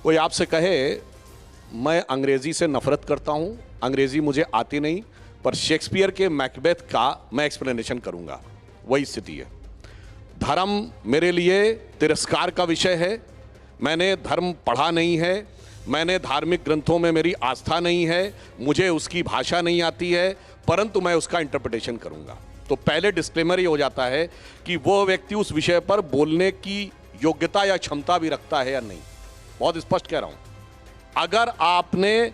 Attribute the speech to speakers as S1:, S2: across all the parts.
S1: कोई आपसे कहे मैं अंग्रेजी से नफरत करता हूं, अंग्रेजी मुझे आती नहीं, पर शेक्सपियर के मैकबेथ का मैं एक्सप्लेनेशन करूंगा, वही स्थिति है। धर्म मेरे लिए तिरस्कार का विषय है। मैंने धर्म पढ़ा नहीं है, मैंने धार्मिक ग्रंथों में मेरी आस्था नहीं है, मुझे उसकी भाषा नहीं आती है, परंतु मैं उसका इंटरप्रिटेशन करूंगा। तो पहले डिस्क्लेमर ये हो जाता है कि वो व्यक्ति उस विषय पर बोलने की योग्यता या क्षमता भी रखता है या नहीं। बहुत स्पष्ट कह रहा हूं। अगर आपने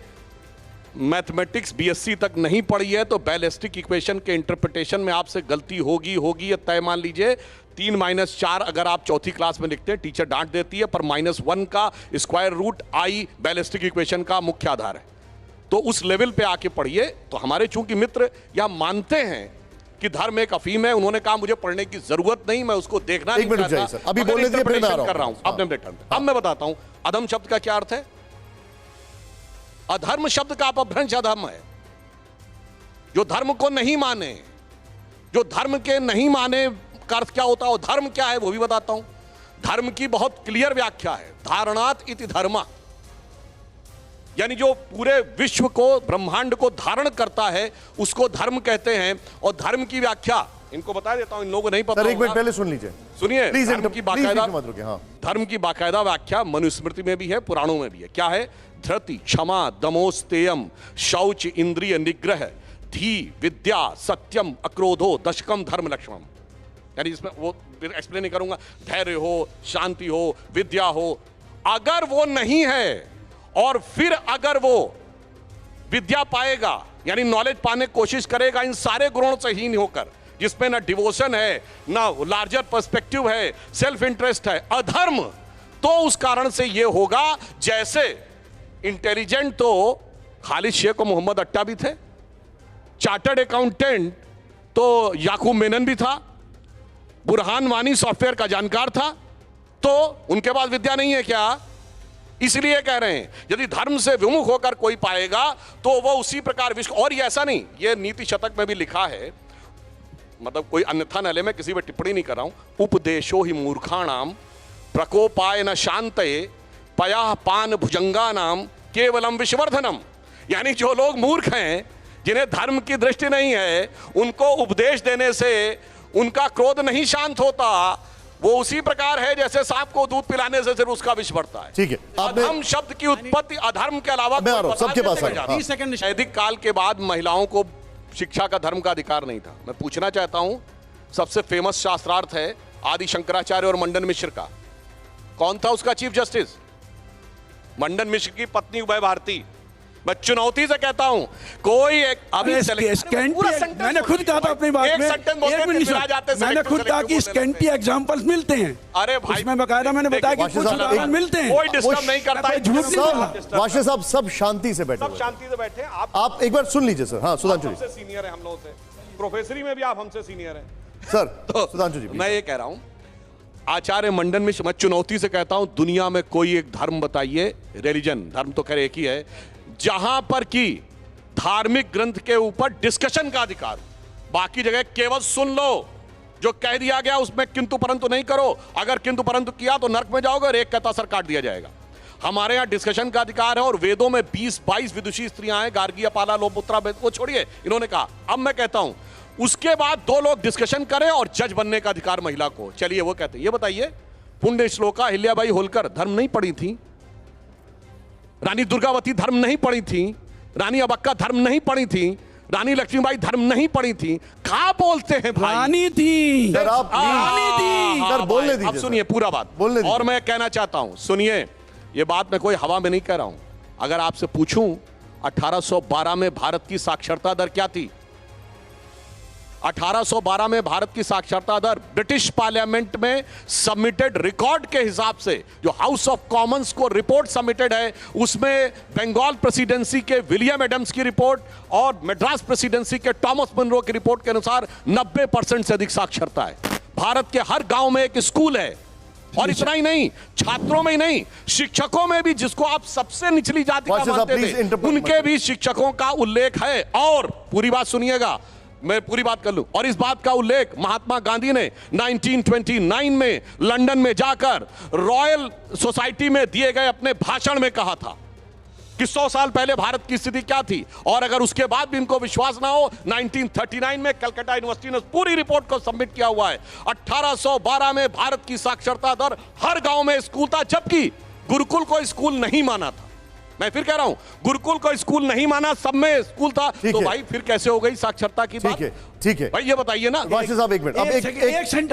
S1: मैथमेटिक्स बीएससी तक नहीं पढ़ी है तो बैलिस्टिक इक्वेशन के इंटरप्रिटेशन में आपसे गलती होगी ये तय मान लीजिए। 3-4 अगर आप चौथी क्लास में लिखते हैं, टीचर डांट देती है, पर -1 का square root i ballistic equation का मुख्य आधार है। तो उस लेवल पे आके पढ़िए। तो हमारे चूंकि मित्र यह मानते हैं कि धर्म एक अफीम है, उन्होंने कहा मुझे पढ़ने की जरूरत नहीं, मैं उसको देखना नहीं चाहता,
S2: अभी बोलने दीजिए, फिर मैं आ रहा हूं।
S1: कर रहा हूं। अब मैं बताता हूं अधम शब्द का क्या अर्थ है। अधर्म शब्द का अपभ्रंश अधम है। जो धर्म को नहीं माने, जो धर्म के नहीं माने का अर्थ क्या होता है और धर्म क्या है वो भी बताता हूं। धर्म की बहुत क्लियर व्याख्या है, धारणात इति धर्म, यानी जो पूरे विश्व को, ब्रह्मांड को धारण करता है उसको धर्म कहते हैं। और धर्म की व्याख्या इनको बता देता हूं, इन लोगों को नहीं पता।
S2: सर एक मिनट पहले सुन लीजिए,
S1: सुनिए।
S2: धर्म
S1: की बाकायदा व्याख्या मनुस्मृति में भी है, पुराणों में भी है। क्या है? धृति, क्षमा, दमोस्तेयम, शौच, इंद्रिय निग्रह, धी, विद्या, सत्यम, अक्रोधो, दशकम, धर्म लक्ष्मण। यानी इसमें वो एक्सप्लेन नहीं करूंगा। धैर्य हो, शांति हो, विद्या हो। अगर वो नहीं है और फिर अगर वो विद्या पाएगा, यानी नॉलेज पाने की कोशिश करेगा इन सारे गुणों से हीन होकर, जिसमें ना डिवोशन है, ना लार्जर पर्सपेक्टिव है, सेल्फ इंटरेस्ट है, अधर्म, तो उस कारण से ये होगा। जैसे इंटेलिजेंट तो खालिद शेख और मोहम्मद अट्टा भी थे, चार्टर्ड अकाउंटेंट तो याकूब मेनन भी था, बुरहान वानी सॉफ्टवेयर का जानकार था, तो उनके पास विद्या नहीं है क्या? इसलिए कह रहे हैं यदि धर्म से विमुख होकर कोई पाएगा तो वो उसी प्रकार विश्व। और ये ऐसा नहीं, ये नीति शतक में भी लिखा है, मतलब कोई अन्यथा न ले, मैं किसी पर टिप्पणी नहीं कर रहा हूं। उपदेशो ही मूर्खाणाम प्रकोपाय न शांतये पया पान भुजंगा नाम केवलम विश्वर्धनम। यानी जो लोग मूर्ख हैं, जिन्हें धर्म की दृष्टि नहीं है, उनको उपदेश देने से उनका क्रोध नहीं शांत होता। वो उसी प्रकार है जैसे सांप को दूध पिलाने से सिर्फ उसका विष बढ़ता है।
S2: ठीक है।
S1: अधर्म शब्द की उत्पत्ति अधर्म के अलावा
S2: सबके पास
S1: वैदिक काल के बाद महिलाओं को शिक्षा का, धर्म का अधिकार नहीं था। मैं पूछना चाहता हूं, सबसे फेमस शास्त्रार्थ है आदि शंकराचार्य और मंडन मिश्र का। कौन था उसका चीफ जस्टिस? मंडन मिश्र की पत्नी उभय भारती। मैं चुनौती से कहता हूं, कोई एक अभी
S3: मैंने खुद कहा था अपनी बात में, मैंने खुद कहा कि स्कैंटी एग्जांपल्स मिलते हैं।
S1: अरे भाई,
S3: इसमें बकायदा मैंने बताया कि कुछ उदाहरण मिलते हैं।
S1: कोई डिस्टर्ब नहीं करता है,
S3: झूठ नहीं।
S2: वाशे साहब सब शांति से बैठे,
S1: सब शांति से बैठे।
S2: आप एक बार सुन लीजिए सर। हाँ सुधांशु जी,
S1: हमसे सीनियर है, हम लोगों से प्रोफेसरी में भी आप हमसे सीनियर हैं
S2: सर। तो सुधांशु जी,
S1: मैं ये कह रहा हूं, आचार्य मंडन मिश्र, मैं चुनौती से कहता हूं, दुनिया में कोई एक धर्म बताइए, रिलीजन, धर्म तो खैर एक ही है, जहां पर कि धार्मिक ग्रंथ के ऊपर डिस्कशन का अधिकार। बाकी जगह केवल सुन लो, जो कह दिया गया उसमें किंतु परंतु नहीं करो। अगर किंतु परंतु किया तो नरक में जाओगे और एक कहता सर काट दिया जाएगा। हमारे यहां डिस्कशन का अधिकार है और वेदों में 20-22 विदुषी स्त्रियां हैं, गार्गी, अपाला, लोपुत्रा, वो छोड़िए, इन्होंने कहा। अब मैं कहता हूं उसके बाद 2 लोग डिस्कशन करें और जज बनने का अधिकार महिला को। चलिए वो कहते हैं, ये बताइए, पुण्य श्लोका अहिल्याबाई होलकर धर्म नहीं पढ़ी थी? रानी दुर्गावती धर्म नहीं पढ़ी थी? रानी अबक्का धर्म नहीं पढ़ी थी? रानी लक्ष्मीबाई धर्म नहीं पढ़ी थी? कहां बोलते हैं भाई?
S3: रानी थी
S2: सर, आप
S3: रानी थी
S2: सर, बोलने दीजिए।
S1: अब सुनिए पूरा बात
S2: बोलने दीजिए।
S1: और मैं कहना चाहता हूं, सुनिए, ये बात मैं कोई हवा में नहीं कह रहा हूं। अगर आपसे पूछूं 1812 में भारत की साक्षरता दर क्या थी? 1812 में भारत की साक्षरता दर ब्रिटिश पार्लियामेंट में सबमिटेड रिकॉर्ड के हिसाब से, जो हाउस ऑफ कॉमन्स को रिपोर्ट सबमिटेड है, उसमें बंगाल प्रेसिडेंसी के विलियम एडम्स की रिपोर्ट और मद्रास प्रेसिडेंसी के टॉमस मनरो की रिपोर्ट के अनुसार 90% से अधिक साक्षरता है। भारत के हर गांव में एक स्कूल है। और इतना ही नहीं, छात्रों में ही नहीं, शिक्षकों में भी, जिसको आप सबसे निचली जाति का मानते थे, उनके भी शिक्षकों का उल्लेख है। और पूरी बात सुनिएगा, मैं पूरी बात कर लूं। और इस बात का उल्लेख महात्मा गांधी ने 1929 में लंदन में जाकर रॉयल सोसाइटी में दिए गए अपने भाषण में कहा था कि 100 साल पहले भारत की स्थिति क्या थी। और अगर उसके बाद भी इनको विश्वास ना हो, 1939 में कलकत्ता यूनिवर्सिटी ने पूरी रिपोर्ट को सबमिट किया हुआ है। 1812 में भारत की साक्षरता दर हर गांव में स्कूल था, जबकि गुरुकुल को स्कूल नहीं माना था। मैं फिर कह रहा हूं, गुरुकुल को स्कूल नहीं माना, सब में स्कूल था। तो भाई फिर कैसे हो गई साक्षरता की बात?
S2: ठीक है
S1: भाई ये बताइए ना।
S2: वाशी साहब एक मिनट, अब एक
S3: सेंटेंस